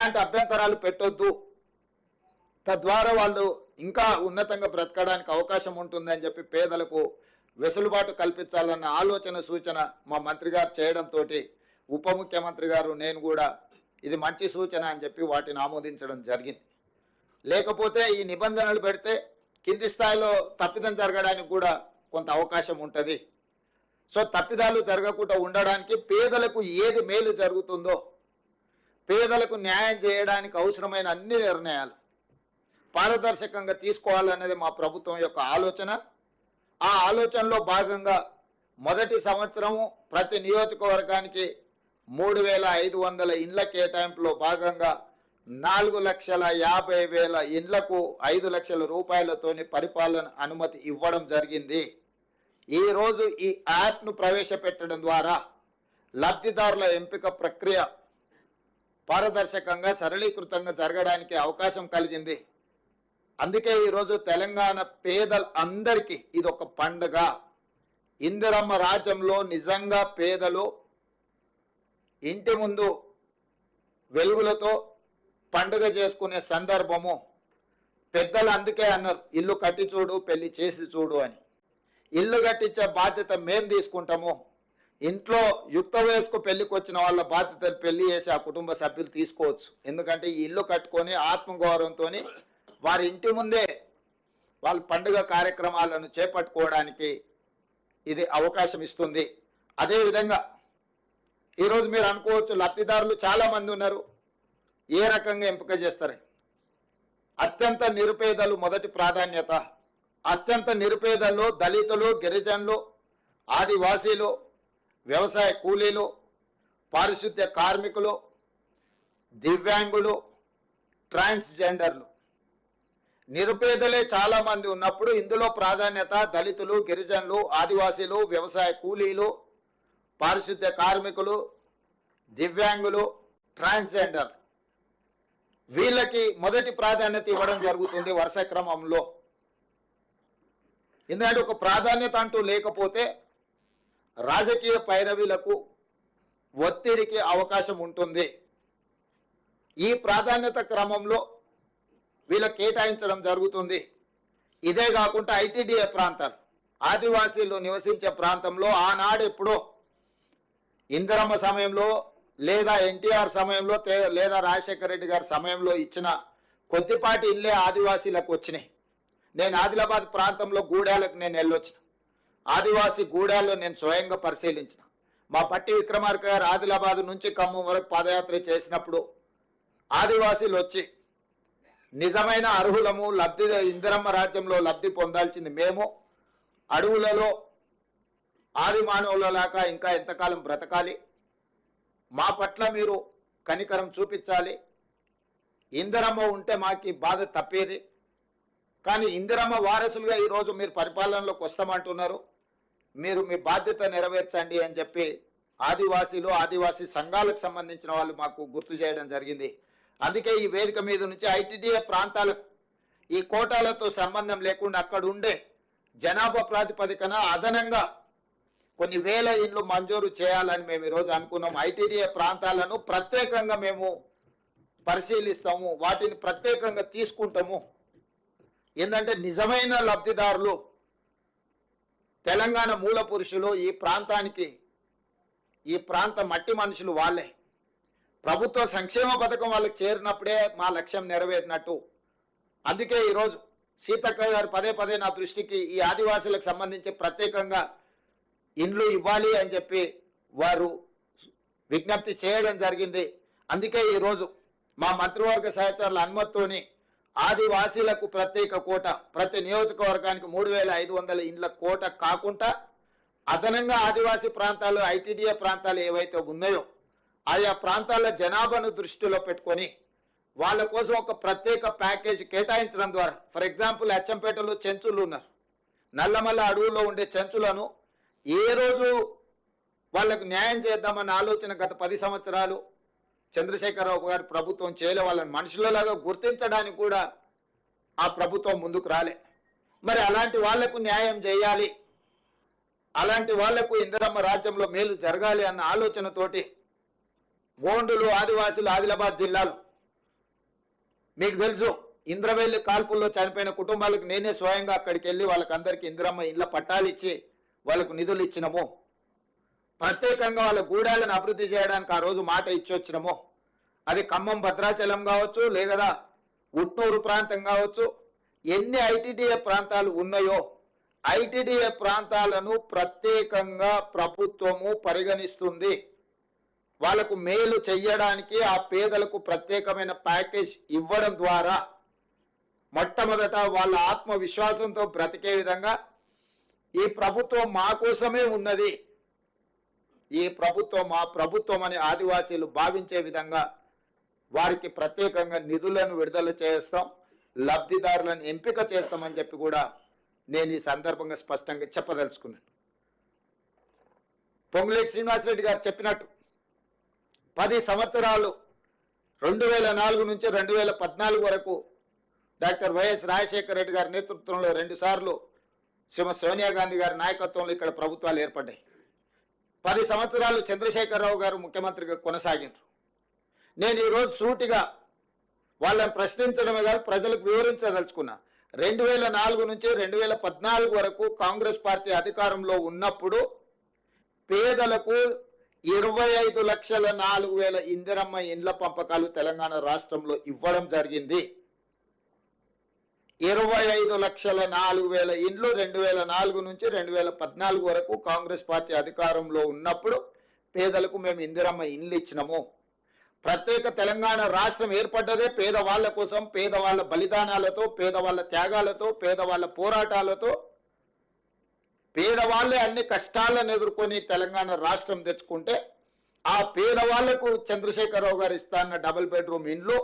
ఇలాంటి అభ్యంతరాలు పెట్టొద్దు, తద్వారా వాళ్ళు ఇంకా ఉన్నతంగా బ్రతకడానికి అవకాశం ఉంటుందని చెప్పి పేదలకు వెసులుబాటు కల్పించాలన్న ఆలోచన సూచన మా మంత్రి గారు చేయడంతో ఉప ముఖ్యమంత్రి గారు నేను కూడా ఇది మంచి సూచన అని చెప్పి వాటిని ఆమోదించడం జరిగింది. లేకపోతే ఈ నిబంధనలు పెడితే కింది స్థాయిలో తప్పిదం జరగడానికి కూడా కొంత అవకాశం ఉంటుంది. సో తప్పిదాలు జరగకుండా ఉండడానికి పేదలకు ఏది మేలు జరుగుతుందో, పేదలకు న్యాయం చేయడానికి అవసరమైన అన్ని నిర్ణయాలు పారదర్శకంగా తీసుకోవాలనేది మా ప్రభుత్వం యొక్క ఆలోచన. ఆ ఆలోచనలో భాగంగా మొదటి సంవత్సరము ప్రతి నియోజకవర్గానికి 3,500 ఇండ్ల కేటాయింపులో భాగంగా 4,50,000 ఇండ్లకు 5 లక్షల రూపాయలతోని పరిపాలన అనుమతి ఇవ్వడం జరిగింది. ఈరోజు ఈ యాప్ను ప్రవేశపెట్టడం ద్వారా లబ్ధిదారుల ఎంపిక ప్రక్రియ పారదర్శకంగా సరళీకృతంగా జరగడానికి అవకాశం కలిగింది. అందుకే ఈరోజు తెలంగాణ పేదలందరికీ ఇది ఒక పండుగ. ఇందిరమ్మ రాజ్యంలో నిజంగా పేదలు ఇంటి ముందు వెలుగులతో పండుగ చేసుకునే సందర్భము. పెద్దలు అందుకే అన్నారు, ఇల్లు కట్టి చూడు పెళ్లి చేసి చూడు అని. ఇల్లు కట్టించే బాధ్యత మేము తీసుకుంటాము. ఇంట్లో యుక్త వయస్కు పెళ్లికి వచ్చిన వాళ్ళ బాధ్యతను పెళ్లి చేసి ఆ కుటుంబ సభ్యులు తీసుకోవచ్చు. ఎందుకంటే ఈ ఇల్లు కట్టుకొని ఆత్మగౌరవంతో వారి ఇంటి ముందే వాళ్ళ పండుగ కార్యక్రమాలను చేపట్టుకోవడానికి ఇది అవకాశం ఇస్తుంది. అదేవిధంగా ఈరోజు మీరు అనుకోవచ్చు, లబ్ధిదారులు చాలామంది ఉన్నారు, ఏ రకంగా ఎంపిక చేస్తారు? అత్యంత నిరుపేదలు మొదటి ప్రాధాన్యత. అత్యంత నిరుపేదలు దళితులు, గిరిజనులు, ఆదివాసీలు, వ్యవసాయ కూలీలు, పారిశుద్ధ్య కార్మికులు, దివ్యాంగులు, ట్రాన్స్జెండర్లు. నిరుపేదలే చాలామంది ఉన్నప్పుడు ఇందులో ప్రాధాన్యత దళితులు, గిరిజనులు, ఆదివాసీలు, వ్యవసాయ కూలీలు, పారిశుద్ధ్య కార్మికులు, దివ్యాంగులు, ట్రాన్స్జెండర్, వీళ్ళకి మొదటి ప్రాధాన్యత ఇవ్వడం జరుగుతుంది వరుస క్రమంలో. ఎందుకంటే ఒక ప్రాధాన్యత అంటూ లేకపోతే రాజకీయ పైరవీలకు ఒత్తిడికి అవకాశం ఉంటుంది. ఈ ప్రాధాన్యత క్రమంలో వీళ్ళకి కేటాయించడం జరుగుతుంది. ఇదే కాకుండా ఐటీడీఏ ప్రాంతాలు, ఆదివాసీలు నివసించే ప్రాంతంలో ఆనాడు ఎప్పుడో ఇందిరమ్మ సమయంలో లేదా ఎన్టీఆర్ సమయంలో లేదా రాజశేఖర రెడ్డి గారి సమయంలో ఇచ్చిన కొద్దిపాటి ఇల్లే ఆదివాసీలకు వచ్చినాయి. నేను ఆదిలాబాద్ ప్రాంతంలో గూడాలకు నేను వెళ్ళొచ్చిన. ఆదివాసీ గూడాల్లో నేను స్వయంగా పరిశీలించిన. మా పట్టి విక్రమార్క గారు ఆదిలాబాద్ నుంచి ఖమ్మం వరకు పాదయాత్ర చేసినప్పుడు ఆదివాసీలు వచ్చి నిజమైన అర్హులము, ఇందిరమ్మ రాజ్యంలో లబ్ధి పొందాల్సింది మేము, అడవులలో ఆది మానవులలాగా ఇంకా ఎంతకాలం బ్రతకాలి, మా పట్ల మీరు కనికరం చూపించాలి, ఇందిరమ్మ ఉంటే మాకు బాధ తప్పేది, కానీ ఇందిరమ్మ వారసులుగా ఈరోజు మీరు పరిపాలనలోకి వస్తామంటున్నారు, మీరు మీ బాధ్యత నెరవేర్చండి అని చెప్పి ఆదివాసీలు, ఆదివాసీ సంఘాలకు సంబంధించిన వాళ్ళు మాకు గుర్తు చేయడం జరిగింది. అందుకే ఈ వేదిక మీద నుంచి ఐటీడీఏ ప్రాంతాలకు ఈ కోటాలతో సంబంధం లేకుండా అక్కడ ఉండే జనాభా ప్రాతిపదికన అదనంగా కొన్ని వేల ఇండ్లు మంజూరు చేయాలని మేము ఈరోజు అనుకున్నాం. ఐటీడీఏ ప్రాంతాలను ప్రత్యేకంగా మేము పరిశీలిస్తాము, వాటిని ప్రత్యేకంగా తీసుకుంటాము. ఏంటంటే నిజమైన లబ్ధిదారులు తెలంగాణ మూల పురుషులు, ఈ ప్రాంతానికి ఈ ప్రాంత మట్టి మనుషులు వాళ్ళే. ప్రభుత్వ సంక్షేమ పథకం వాళ్ళకి చేరినప్పుడే మా లక్ష్యం నెరవేరినట్టు. అందుకే ఈరోజు సీతక్క గారు పదే పదే నా దృష్టికి ఈ ఆదివాసులకు సంబంధించి ప్రత్యేకంగా ఇండ్లు ఇవ్వాలి అని చెప్పి వారు విజ్ఞప్తి చేయడం జరిగింది. అందుకే ఈరోజు మా మంత్రివర్గ సహచరుల అనుమతితోని ఆదివాసీలకు ప్రత్యేక కోట, ప్రతి నియోజకవర్గానికి 3,500 ఇండ్ల కోట కాకుండా అదనంగా ఆదివాసీ ప్రాంతాలు, ఐటీడీఏ ప్రాంతాలు ఏవైతే ఉన్నాయో ఆయా ప్రాంతాల జనాభాను దృష్టిలో పెట్టుకొని వాళ్ళ కోసం ఒక ప్రత్యేక ప్యాకేజ్ కేటాయించడం ద్వారా, ఫర్ ఎగ్జాంపుల్ అచ్చంపేటలో చెంచులు ఉన్నారు, నల్లమల్ల అడవుల్లో ఉండే చెంచులను ఏ రోజు వాళ్ళకు న్యాయం చేద్దామన్న ఆలోచన గత 10 సంవత్సరాలు చంద్రశేఖరరావు గారి ప్రభుత్వం చేయలే. వాళ్ళని మనుషులలాగా గుర్తించడానికి కూడా ఆ ప్రభుత్వం ముందుకు రాలే. మరి అలాంటి వాళ్లకు న్యాయం చేయాలి, అలాంటి వాళ్లకు ఇందిరమ్మ రాజ్యంలో మేలు జరగాలి అన్న ఆలోచనతోటి గోండులు, ఆదివాసులు, ఆదిలాబాద్ జిల్లాలో మీకు తెలుసు, ఇంద్రవెల్లి కాల్పుల్లో చనిపోయిన కుటుంబాలకు నేనే స్వయంగా అక్కడికి వెళ్ళి వాళ్ళకందరికీ ఇందిరమ్మ ఇళ్ళ పట్టాలు ఇచ్చి వాళ్ళకు నిధులు ఇచ్చినము. ప్రత్యేకంగా వాళ్ళ గూడాలను అభివృద్ధి చేయడానికి ఆ రోజు మాట ఇచ్చొచ్చినము. అది ఖమ్మం భద్రాచలం కావచ్చు, లేదా ఉట్నూరు ప్రాంతం కావచ్చు, ఎన్ని ఐటీడీఏ ప్రాంతాలు ఉన్నాయో ఐటీడీఏ ప్రాంతాలను ప్రత్యేకంగా ప్రభుత్వము పరిగణిస్తుంది. వాళ్ళకు మేలు చెయ్యడానికి ఆ పేదలకు ప్రత్యేకమైన ప్యాకేజ్ ఇవ్వడం ద్వారా మొట్టమొదట వాళ్ళ ఆత్మవిశ్వాసంతో బ్రతికే విధంగా ఈ ప్రభుత్వం మా కోసమే ఉన్నది, ఈ ప్రభుత్వం మా ప్రభుత్వం అని ఆదివాసీలు భావించే విధంగా వారికి ప్రత్యేకంగా నిధులను విడుదల చేస్తాం, లబ్ధిదారులను ఎంపిక చేస్తామని చెప్పి కూడా నేను ఈ సందర్భంగా స్పష్టంగా చెప్పదలుచుకున్నాను. పొంగులేటి శ్రీనివాసరెడ్డి గారు చెప్పినట్టు 10 సంవత్సరాలు 2004 నుంచి 2014 వరకు డాక్టర్ వైఎస్ రాజశేఖర రెడ్డి గారి నేతృత్వంలో 2 సార్లు శ్రీమతి సోనియా గాంధీ గారి నాయకత్వంలో ఇక్కడ ప్రభుత్వాలు ఏర్పడ్డాయి. 10 సంవత్సరాలు చంద్రశేఖరరావు గారు ముఖ్యమంత్రిగా కొనసాగినారు. నేను ఈరోజు సూటిగా వాళ్ళని ప్రశ్నించడమే కాదు ప్రజలకు వివరించదలుచుకున్నా. 2004 నుంచి 2014 వరకు కాంగ్రెస్ పార్టీ అధికారంలో ఉన్నప్పుడు పేదలకు 25,04,000 ఇందిరమ్మ ఇండ్ల పంపకాలు తెలంగాణ రాష్ట్రంలో ఇవ్వడం జరిగింది. 25,04,000 ఇండ్లు 2004 నుంచి 2014 వరకు కాంగ్రెస్ పార్టీ అధికారంలో ఉన్నప్పుడు పేదలకు మేము ఇందిరమ్మ ఇండ్లు ఇచ్చినాము. ప్రత్యేక తెలంగాణ రాష్ట్రం ఏర్పడ్డదే పేదవాళ్ల కోసం, పేదవాళ్ల బలిదానాలతో, పేదవాళ్ల త్యాగాలతో, పేదవాళ్ల పోరాటాలతో. పేదవాళ్లే అన్ని కష్టాలను ఎదుర్కొని తెలంగాణ రాష్ట్రం తెచ్చుకుంటే ఆ పేదవాళ్లకు చంద్రశేఖరరావు గారు ఇస్తాన్న డబుల్ బెడ్రూమ్ ఇండ్లు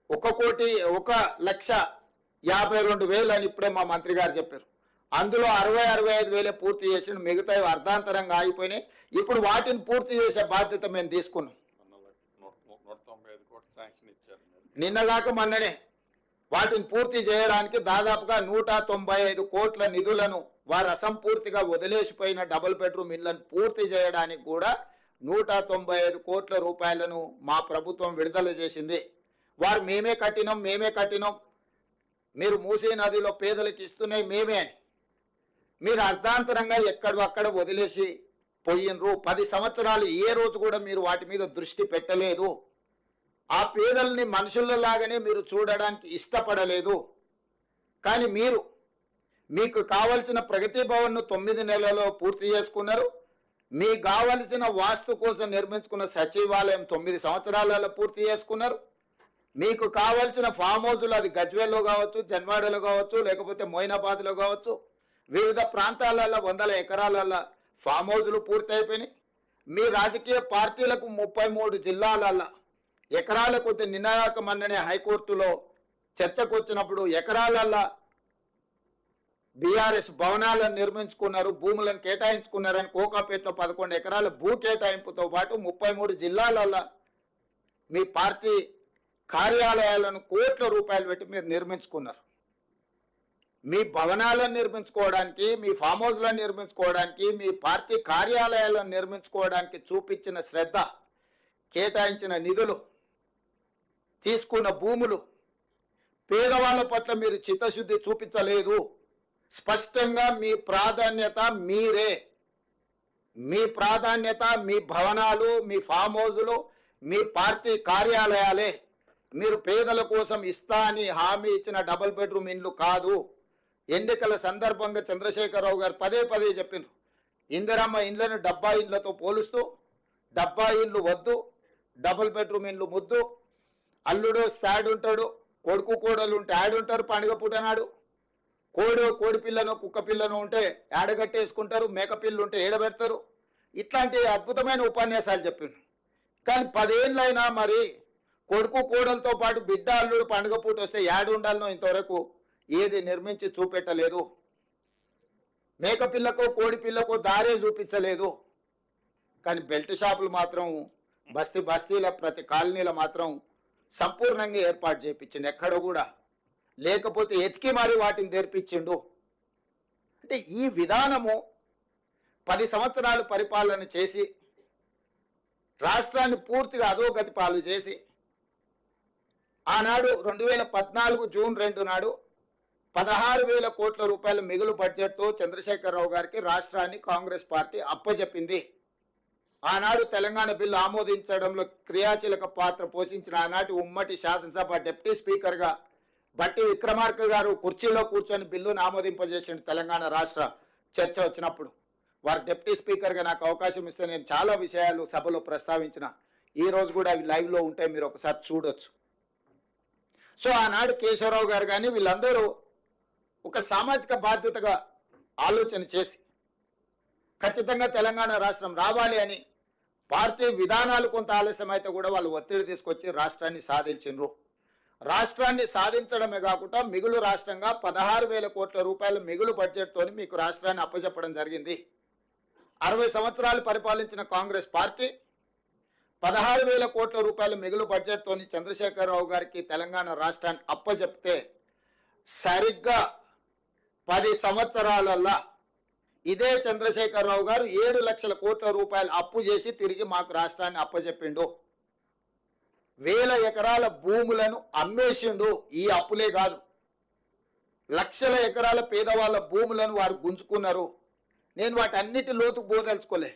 1,52,000 అని ఇప్పుడే మా మంత్రి గారు చెప్పారు. అందులో 60-65 పూర్తి చేసిన, మిగతా అర్ధాంతరంగా ఆగిపోయినాయి. ఇప్పుడు వాటిని పూర్తి చేసే బాధ్యత మేము తీసుకున్నాం. నిన్నగాక మొన్ననే వాటిని పూర్తి చేయడానికి దాదాపుగా 195 కోట్ల నిధులను వారు అసంపూర్తిగా వదిలేసిపోయిన డబుల్ బెడ్రూమ్ ఇళ్లను పూర్తి చేయడానికి కూడా 195 కోట్ల రూపాయలను మా ప్రభుత్వం విడుదల చేసింది. వారు మేమే కట్టినాం మీరు మూసీ నదిలో పేదలకు ఇస్తున్నాయి మేమే అని మీరు అర్ధాంతరంగా ఎక్కడక్కడ వదిలేసి పోయినరు. 10 సంవత్సరాలు ఏ రోజు కూడా మీరు వాటి మీద దృష్టి పెట్టలేదు. ఆ పేదల్ని మనుషులలాగానే మీరు చూడడానికి ఇష్టపడలేదు. కానీ మీకు కావలసిన ప్రగతి భవన్ను 9 నెలల్లో పూర్తి చేసుకున్నారు. మీకు కావలసిన వాస్తు కోసం నిర్మించుకున్న సచివాలయం 9 సంవత్సరాలలో పూర్తి చేసుకున్నారు. మీకు కావలసిన ఫామ్ హౌజులు, అది గజ్వేల్లో కావచ్చు, జన్వాడలో కావచ్చు, లేకపోతే మొయినాబాద్లో కావచ్చు, వివిధ ప్రాంతాలలో 100 ఎకరాలలో ఫామ్ హౌజులు పూర్తి అయిపోయినాయి. మీ రాజకీయ పార్టీలకు 33 జిల్లాలలో ఎకరాల కొద్ది నినాయక మన్ననే హైకోర్టులో చర్చకు వచ్చినప్పుడు ఎకరాలల్లా బీఆర్ఎస్ భవనాలను నిర్మించుకున్నారు, భూములను కేటాయించుకున్నారని కోకాపేటలో 11 ఎకరాల భూ కేటాయింపుతో పాటు 33 జిల్లాలల్లో మీ పార్టీ కార్యాలయాలను కోట్ల రూపాయలు పెట్టి మీరు నిర్మించుకున్నారు. మీ భవనాలను నిర్మించుకోవడానికి, మీ ఫామ్ హౌస్లను నిర్మించుకోవడానికి, మీ పార్టీ కార్యాలయాలను నిర్మించుకోవడానికి చూపించిన శ్రద్ధ, కేటాయించిన నిధులు, తీసుకున్న భూములు, పేదవాళ్ళ పట్ల మీరు చిత్తశుద్ధి చూపించలేదు. స్పష్టంగా మీ ప్రాధాన్యత మీరే. మీ ప్రాధాన్యత మీ భవనాలు, మీ ఫామ్ హౌజులు, మీ పార్టీ కార్యాలయాలే. మీరు పేదల కోసం ఇస్తా అని హామీ ఇచ్చిన డబుల్ బెడ్రూమ్ ఇండ్లు కాదు. ఎన్నికల సందర్భంగా చంద్రశేఖరరావు గారు పదే చెప్పినారు, ఇందిరమ్మ ఇండ్లను డబ్బా ఇండ్లతో పోలుస్తూ డబ్బా ఇండ్లు వద్దు, డబుల్ బెడ్రూమ్ ఇండ్లు ముద్దు. అల్లుడు సాడ్ ఉంటాడు, కొడుకు కోడలు ఉంటే ఆడుంటారు. పండుగ పూటనాడు కోడి పిల్లను కుక్క పిల్లను ఉంటే ఆడగట్టేసుకుంటారు, మేకపిల్లు ఉంటే ఏడబెడతారు. ఇట్లాంటి అద్భుతమైన ఉపన్యాసాలు చెప్పిండు. కానీ 10 ఏళ్ళైనా మరి కొడుకు కోడలతో పాటు బిడ్డ అల్లుడు పండుగ పూట వస్తే యాడు ఉండాలనో ఇంతవరకు ఏది నిర్మించి చూపెట్టలేదు. మేకపిల్లకు కోడి పిల్లకు దారే చూపించలేదు. కానీ బెల్ట్ షాపులు మాత్రం బస్తీల ప్రతి కాలనీలో మాత్రం సంపూర్ణంగా ఏర్పాటు చేయించిండు. ఎక్కడ కూడా లేకపోతే ఎతికి మరి వాటిని తెరిపించిండు. అంటే ఈ విధానము 10 సంవత్సరాలు పరిపాలన చేసి రాష్ట్రాన్ని పూర్తిగా అధోగతి పాలు చేసి ఆనాడు 2014 జూన్ 2 నాడు 16,000 కోట్ల రూపాయల మిగులు బడ్జెట్తో చంద్రశేఖరరావు గారికి రాష్ట్రాన్ని కాంగ్రెస్ పార్టీ అప్పజెప్పింది. ఆనాడు తెలంగాణ బిల్లు ఆమోదించడంలో క్రియాశీలక పాత్ర పోషించిన ఆనాటి ఉమ్మడి శాసనసభ డిప్యూటీ స్పీకర్గా బట్టి విక్రమార్క గారు కుర్చీలో కూర్చొని బిల్లును ఆమోదింపజేసిన తెలంగాణ రాష్ట్ర చర్చ వచ్చినప్పుడు వారు డిప్యూటీ స్పీకర్గా నాకు అవకాశం ఇస్తే నేను చాలా విషయాలు సభలో ప్రస్తావించిన. ఈ రోజు కూడా అవి లైవ్లో ఉంటే మీరు ఒకసారి చూడొచ్చు. సో ఆనాడు కేశవరావు గారు కానీ వీళ్ళందరూ ఒక సామాజిక బాధ్యతగా ఆలోచన చేసి ఖచ్చితంగా తెలంగాణ రాష్ట్రం రావాలి అని పార్టీ విధానాలు కొంత ఆలస్యం అయితే కూడా వాళ్ళు ఒత్తిడి తీసుకొచ్చి రాష్ట్రాన్ని సాధించిండ్రు. రాష్ట్రాన్ని సాధించడమే కాకుండా మిగులు రాష్ట్రంగా 16,000 కోట్ల రూపాయల మిగులు బడ్జెట్తో మీకు రాష్ట్రాన్ని అప్పచెప్పడం జరిగింది. 60 సంవత్సరాలు పరిపాలించిన కాంగ్రెస్ పార్టీ 16,000 కోట్ల రూపాయల మిగులు బడ్జెట్తో చంద్రశేఖరరావు గారికి తెలంగాణ రాష్ట్రాన్ని అప్పచెప్తే సరిగ్గా 10 సంవత్సరాలల్లా ఇదే చంద్రశేఖరరావు గారు 7 లక్షల కోట్ల రూపాయలు అప్పు చేసి తిరిగి మాకు రాష్ట్రాన్ని అప్పచెప్పిండు. 1000 ఎకరాల భూములను అమ్మేసిండు. ఈ అప్పులే కాదు, లక్షల ఎకరాల పేదవాళ్ళ భూములను వారు గుంజుకున్నారు. నేను వాటన్నిటి లోతుకు పోదలుచుకోలే.